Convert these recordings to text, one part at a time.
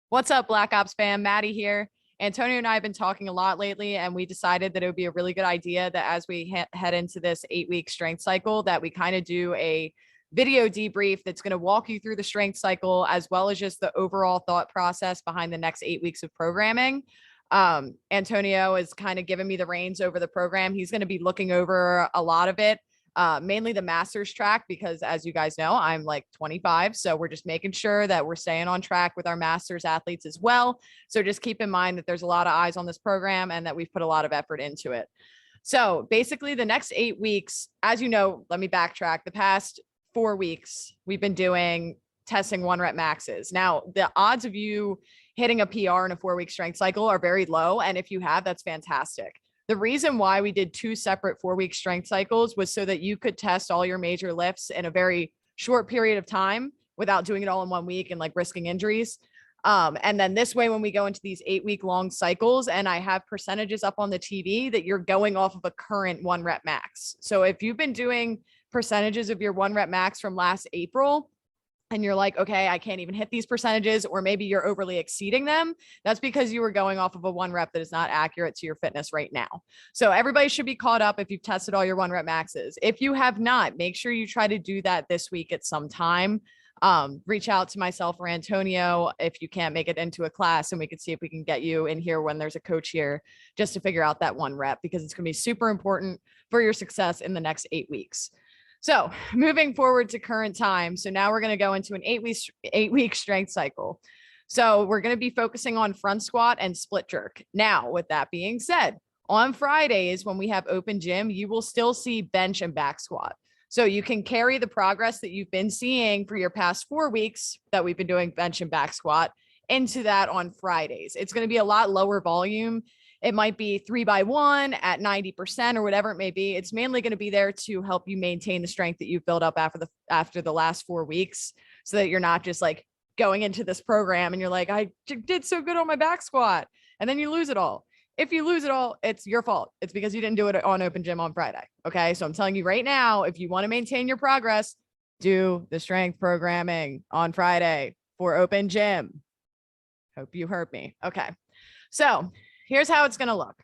What's up, BlkOps fam? Maddie here. Antonio and I have been talking a lot lately, and we decided that it would be a really good idea that as we head into this 8-week strength cycle, that we kind of do a video debrief that's going to walk you through the strength cycle as well as just the overall thought process behind the next 8 weeks of programming. Antonio is kind of giving me the reins over the program. He's going to be looking over a lot of it. Mainly the master's track, because as you guys know, I'm like 25. So we're just making sure that we're staying on track with our master's athletes as well. So just keep in mind that there's a lot of eyes on this program and that we've put a lot of effort into it. So basically the next 8 weeks, as you know, let me backtrack. The past 4 weeks, we've been doing testing 1 rep maxes. Now, the odds of you hitting a PR in a 4-week strength cycle are very low. And if you have, that's fantastic. The reason why we did 2 separate 4-week strength cycles was so that you could test all your major lifts in a very short period of time without doing it all in 1 week and like risking injuries. And then this way, when we go into these 8-week long cycles and I have percentages up on the TV, that you're going off of a current 1 rep max. So if you've been doing percentages of your 1 rep max from last April, and you're like, okay, I can't even hit these percentages, or maybe you're overly exceeding them, that's because you were going off of a 1 rep that is not accurate to your fitness right now. So everybody should be caught up if you've tested all your 1 rep maxes. If you have not, make sure you try to do that this week at some time. Reach out to myself or Antonio if you can't make it into a class, and we can see if we can get you in here when there's a coach here just to figure out that 1 rep, because it's going to be super important for your success in the next 8 weeks. So moving forward to current time. So now we're going to go into an 8-week strength cycle. So we're going to be focusing on front squat and split jerk. Now, with that being said, on Fridays, when we have open gym, you will still see bench and back squat. So you can carry the progress that you've been seeing for your past 4 weeks that we've been doing bench and back squat into that on Fridays. It's going to be a lot lower volume. It might be 3x1 at 90% or whatever it may be. It's mainly going to be there to help you maintain the strength that you've built up after the last 4 weeks, so that you're not just like going into this program and you're like, I did so good on my back squat, and then you lose it all. If you lose it all, it's your fault. It's because you didn't do it on open gym on Friday. Okay. So I'm telling you right now, if you want to maintain your progress, do the strength programming on Friday for open gym. Hope you heard me. Okay. So here's how it's going to look.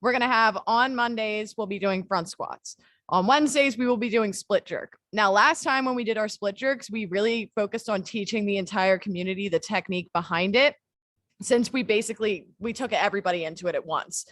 We're going to have on Mondays, we'll be doing front squats. On Wednesdays, we will be doing split jerk. Now, last time when we did our split jerks, we really focused on teaching the entire community the technique behind it, since we took everybody into it at once.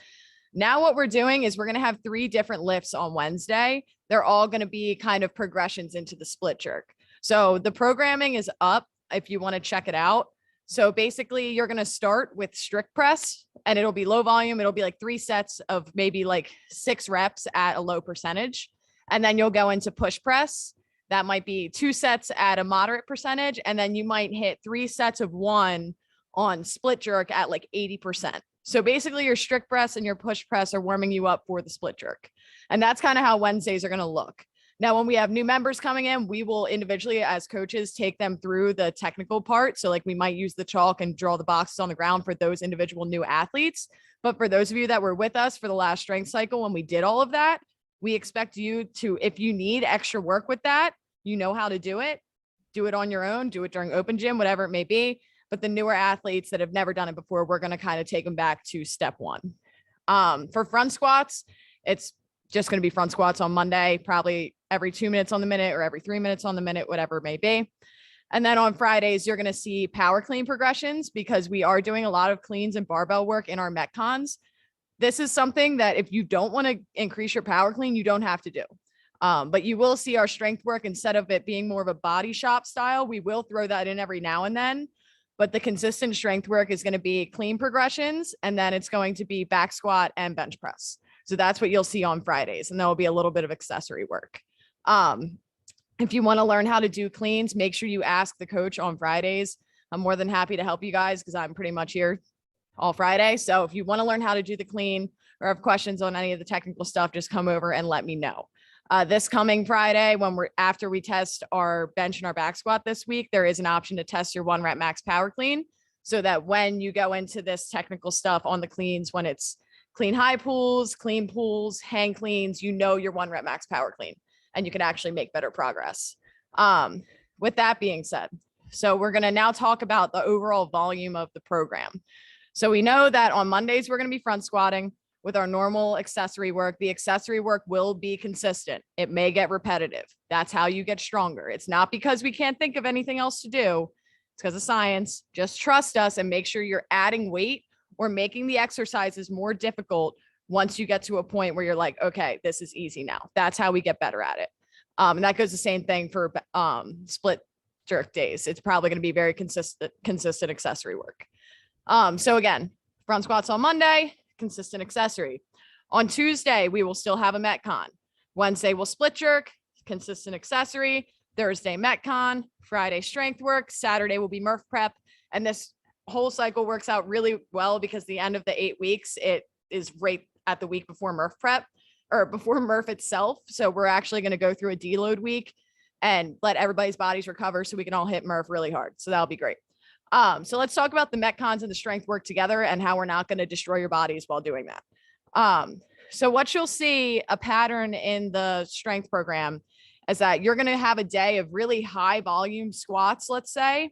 Now what we're doing is we're going to have 3 different lifts on Wednesday. They're all going to be kind of progressions into the split jerk. So the programming is up if you want to check it out. So basically you're going to start with strict press, and it'll be low volume. It'll be like 3 sets of maybe like 6 reps at a low percentage. And then you'll go into push press. That might be 2 sets at a moderate percentage. And then you might hit 3 sets of 1 on split jerk at like 80%. So basically your strict press and your push press are warming you up for the split jerk. And that's kind of how Wednesdays are going to look. Now, when we have new members coming in, we will individually as coaches take them through the technical part. So like we might use the chalk and draw the boxes on the ground for those individual new athletes. But for those of you that were with us for the last strength cycle, when we did all of that, we expect you to, if you need extra work with that, you know how to do it on your own, do it during open gym, whatever it may be. But the newer athletes that have never done it before, we're going to kind of take them back to step 1. For front squats, it's just going to be front squats on Monday, probably every 2 minutes on the minute or every 3 minutes on the minute, whatever it may be. And then on Fridays, you're going to see power clean progressions, because we are doing a lot of cleans and barbell work in our Metcons. This is something that if you don't want to increase your power clean, you don't have to do. But you will see our strength work, instead of it being more of a body shop style, we will throw that in every now and then. But the consistent strength work is going to be clean progressions, and then it's going to be back squat and bench press. So that's what you'll see on Fridays. And there will be a little bit of accessory work. If you want to learn how to do cleans, make sure you ask the coach on Fridays. I'm more than happy to help you guys, because I'm pretty much here all Friday. So if you want to learn how to do the clean or have questions on any of the technical stuff, just come over and let me know. This coming Friday, after we test our bench and our back squat this week, there is an option to test your 1 rep max power clean, so that when you go into this technical stuff on the cleans, when it's clean high pulls, clean pulls, hang cleans, you know your 1 rep max power clean, and you can actually make better progress. With that being said, So we're going to now talk about the overall volume of the program. So we know that on Mondays, we're going to be front squatting with our normal accessory work. The accessory work will be consistent. It may get repetitive. That's how you get stronger. It's not because we can't think of anything else to do. It's because of science. Just trust us and make sure you're adding weight or making the exercises more difficult once you get to a point where you're like, okay, this is easy now. That's how we get better at it. And that goes the same thing for split jerk days. It's probably going to be very consistent accessory work. So again, front squats on Monday, consistent accessory. On Tuesday, we will still have a Metcon. Wednesday, we'll split jerk, consistent accessory. Thursday, Metcon. Friday, strength work. Saturday will be Murph prep. And this whole cycle works out really well because the end of the 8 weeks, it is right at the week before Murph prep or before Murph itself. So we're actually going to go through a deload week and let everybody's bodies recover so we can all hit Murph really hard. So that'll be great. So let's talk about the Metcons and the strength work together and how we're not going to destroy your bodies while doing that. So what you'll see a pattern in the strength program is that you're going to have a day of really high volume squats, let's say,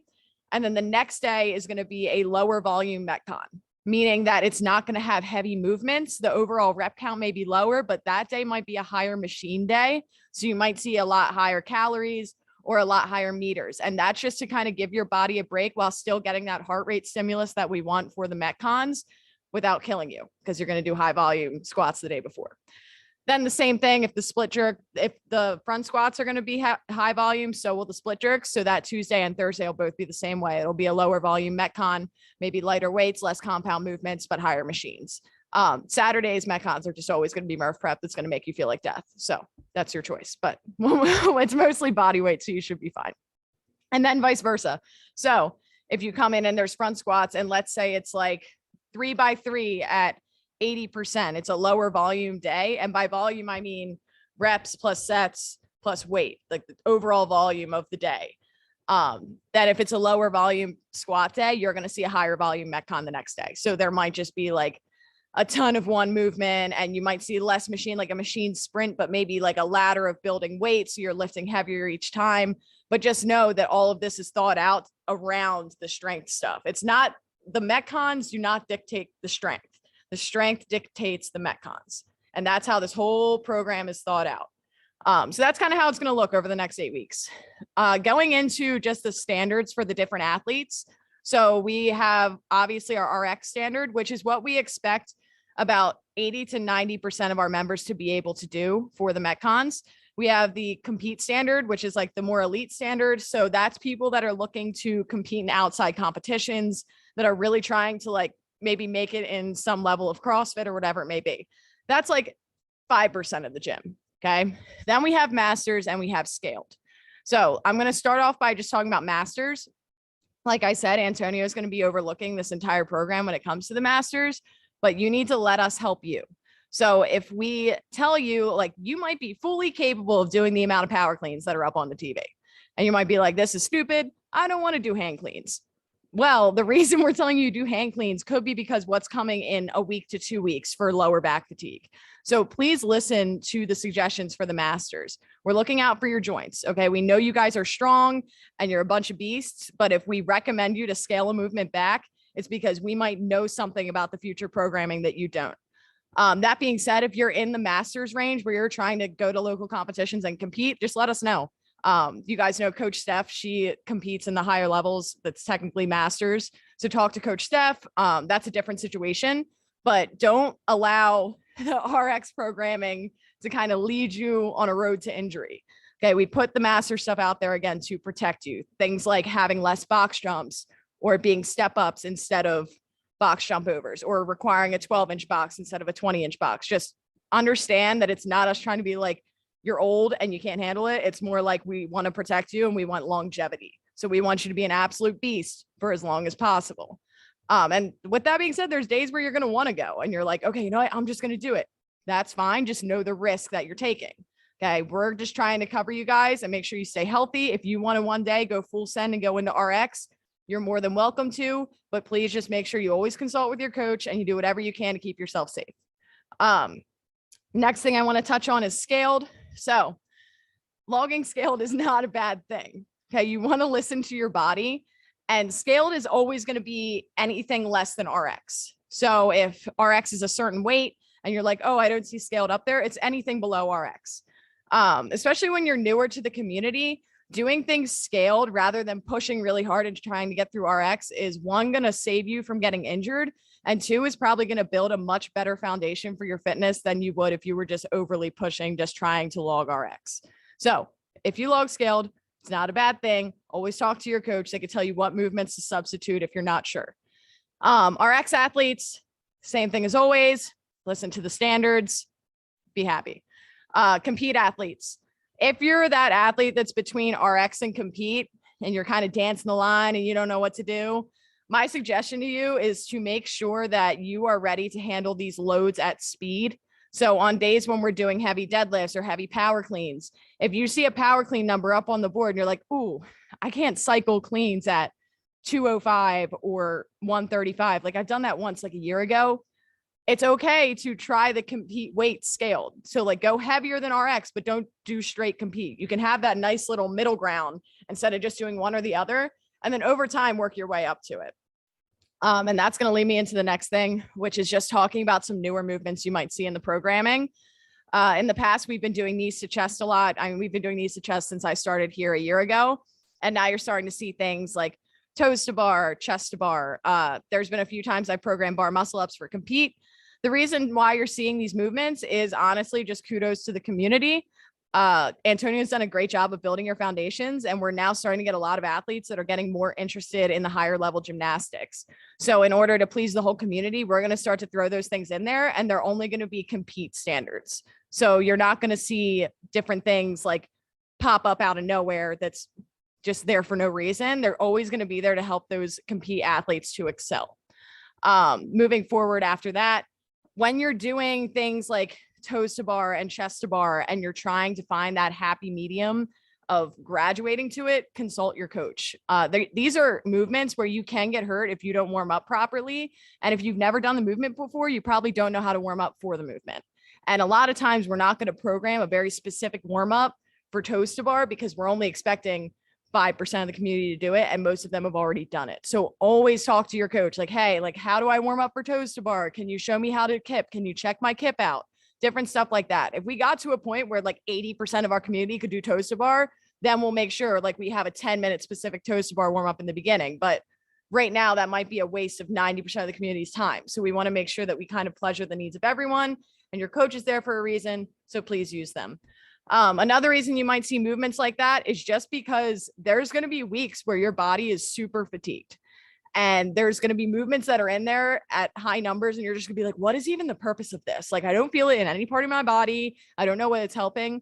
and then the next day is going to be a lower volume Metcon, meaning that it's not going to have heavy movements. The overall rep count may be lower, but that day might be a higher machine day. So you might see a lot higher calories or a lot higher meters. And that's just to kind of give your body a break while still getting that heart rate stimulus that we want for the Metcons without killing you, because you're going to do high volume squats the day before. Then the same thing, if the split jerk, if the front squats are going to be high volume, so will the split jerks. So that Tuesday and Thursday will both be the same way. It'll be a lower volume Metcon, maybe lighter weights, less compound movements, but higher machines. Saturday's Metcons are just always going to be Murph prep. That's going to make you feel like death. So that's your choice, but it's mostly body weight. So you should be fine. And then vice versa. So if you come in and there's front squats and let's say it's like 3x3 at 80%, it's a lower volume day. And by volume, I mean reps plus sets plus weight, like the overall volume of the day. That if it's a lower volume squat day, you're going to see a higher volume Metcon the next day. So there might just be like a ton of one movement and you might see less machine, like a machine sprint, but maybe like a ladder of building weight. So you're lifting heavier each time, but just know that all of this is thought out around the strength stuff. It's not, the Metcons do not dictate the strength. The strength dictates the Metcons. And that's how this whole program is thought out. So that's kind of how it's going to look over the next 8 weeks. Going into just the standards for the different athletes. So we have obviously our RX standard, which is what we expect about 80 to 90% of our members to be able to do for the Metcons. We have the compete standard, which is like the more elite standard. So that's people that are looking to compete in outside competitions, that are really trying to like maybe make it in some level of CrossFit or whatever it may be. That's like 5% of the gym. Okay. Then we have masters and we have scaled. So I'm going to start off by just talking about masters. Like I said, Antonio is going to be overlooking this entire program when it comes to the masters, but you need to let us help you. So if we tell you, like, you might be fully capable of doing the amount of power cleans that are up on the TV, and you might be like, this is stupid. I don't want to do hand cleans. Well, the reason we're telling you to do hand cleans could be because what's coming in a week to 2 weeks for lower back fatigue. So please listen to the suggestions for the masters. We're looking out for your joints. Okay. We know you guys are strong and you're a bunch of beasts, but if we recommend you to scale a movement back, it's because we might know something about the future programming that you don't. That being said, if you're in the masters range where you're trying to go to local competitions and compete, just let us know. You guys know Coach Steph, she competes in the higher levels. That's technically masters. So talk to Coach Steph. That's a different situation, but don't allow the RX programming to kind of lead you on a road to injury. Okay. We put the master stuff out there again to protect you. Things like having less box jumps or being step ups instead of box jump overs, or requiring a 12-inch box instead of a 20-inch box. Just understand that it's not us trying to be like, you're old and you can't handle it. It's more like we want to protect you and we want longevity. So we want you to be an absolute beast for as long as possible. And with that being said, there's days where you're going to want to go and you're like, okay, you know what? I'm just going to do it. That's fine. Just know the risk that you're taking. Okay. We're just trying to cover you guys and make sure you stay healthy. If you want to one day go full send and go into RX, you're more than welcome to, but please just make sure you always consult with your coach and you do whatever you can to keep yourself safe. Next thing I want to touch on is scaled. So logging scaled is not a bad thing. Okay. You want to listen to your body, and scaled is always going to be anything less than RX. So if RX is a certain weight and you're like, oh, I don't see scaled up there, it's anything below RX. Especially when you're newer to the community, doing things scaled rather than pushing really hard and trying to get through RX is, one, going to save you from getting injured. And two, is probably going to build a much better foundation for your fitness than you would if you were just overly pushing, just trying to log RX. So if you log scaled, it's not a bad thing. Always talk to your coach. They can tell you what movements to substitute if you're not sure. RX athletes, same thing as always. Listen to the standards, be happy. Compete athletes. If you're that athlete that's between RX and compete and you're kind of dancing the line and you don't know what to do, my suggestion to you is to make sure that you are ready to handle these loads at speed. So on days when we're doing heavy deadlifts or heavy power cleans, if you see a power clean number up on the board and you're like, ooh, I can't cycle cleans at 205 or 135. Like I've done that once like a year ago. It's okay to try the compete weight scaled. So like go heavier than RX, but don't do straight compete. You can have that nice little middle ground instead of just doing one or the other. And then over time, work your way up to it. And that's going to lead me into the next thing, which is just talking about some newer movements you might see in the programming. In the past, we've been doing knees to chest a lot. I mean, we've been doing knees to chest since I started here a year ago. And now you're starting to see things like toes to bar, chest to bar. There's been a few times I programmed bar muscle ups for compete. The reason why you're seeing these movements is honestly just kudos to the community. Antonio's done a great job of building your foundations, and we're now starting to get a lot of athletes that are getting more interested in the higher level gymnastics. So in order to please the whole community, we're going to start to throw those things in there, and they're only going to be compete standards. So you're not going to see different things like pop up out of nowhere that's just there for no reason. They're always going to be there to help those compete athletes to excel. Moving forward after that, when you're doing things like toes to bar and chest to bar, and you're trying to find that happy medium of graduating to it, consult your coach. These are movements where you can get hurt if you don't warm up properly. And if you've never done the movement before, you probably don't know how to warm up for the movement. And a lot of times we're not going to program a very specific warm up for toes to bar because we're only expecting 5% of the community to do it, and most of them have already done it. So always talk to your coach like, hey, like, how do I warm up for toes to bar? Can you show me how to kip? Can you check my kip out? Different stuff like that. If we got to a point where like 80% of our community could do toes to bar, then we'll make sure like we have a 10-minute specific toes to bar warm up in the beginning. But right now that might be a waste of 90% of the community's time. So we want to make sure that we kind of pleasure the needs of everyone, and your coach is there for a reason. So please use them. Another reason you might see movements like that is just because there's going to be weeks where your body is super fatigued, and there's going to be movements that are in there at high numbers, and you're just gonna be like, what is even the purpose of this? Like, I don't feel it in any part of my body. I don't know what it's helping.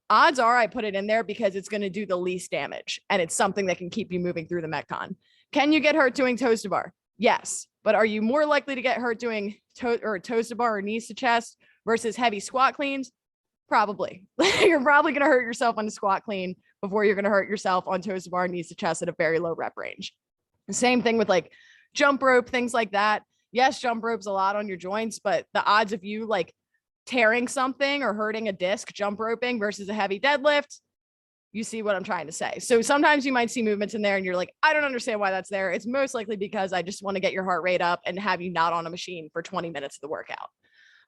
Odds are I put it in there because it's going to do the least damage, and it's something that can keep you moving through the Metcon. Can you get hurt doing toes to bar? Yes. But are you more likely to get hurt doing toes to bar or knees to chest versus heavy squat cleans? Probably. You're probably going to hurt yourself on a squat clean before you're going to hurt yourself on toes to bar and knees to chest at a very low rep range. Same thing with like jump rope, things like that. Yes, jump rope's a lot on your joints, but the odds of you like tearing something or hurting a disc jump roping versus a heavy deadlift, you see what I'm trying to say. So sometimes you might see movements in there and you're like, I don't understand why that's there. It's most likely because I just want to get your heart rate up and have you not on a machine for 20 minutes of the workout.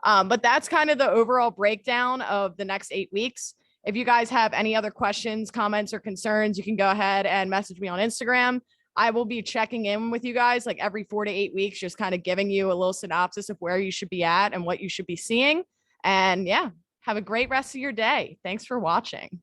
But that's kind of the overall breakdown of the next 8 weeks. If you guys have any other questions, comments, or concerns, you can go ahead and message me on Instagram. I will be checking in with you guys like every 4 to 8 weeks, just kind of giving you a little synopsis of where you should be at and what you should be seeing. And yeah, have a great rest of your day. Thanks for watching.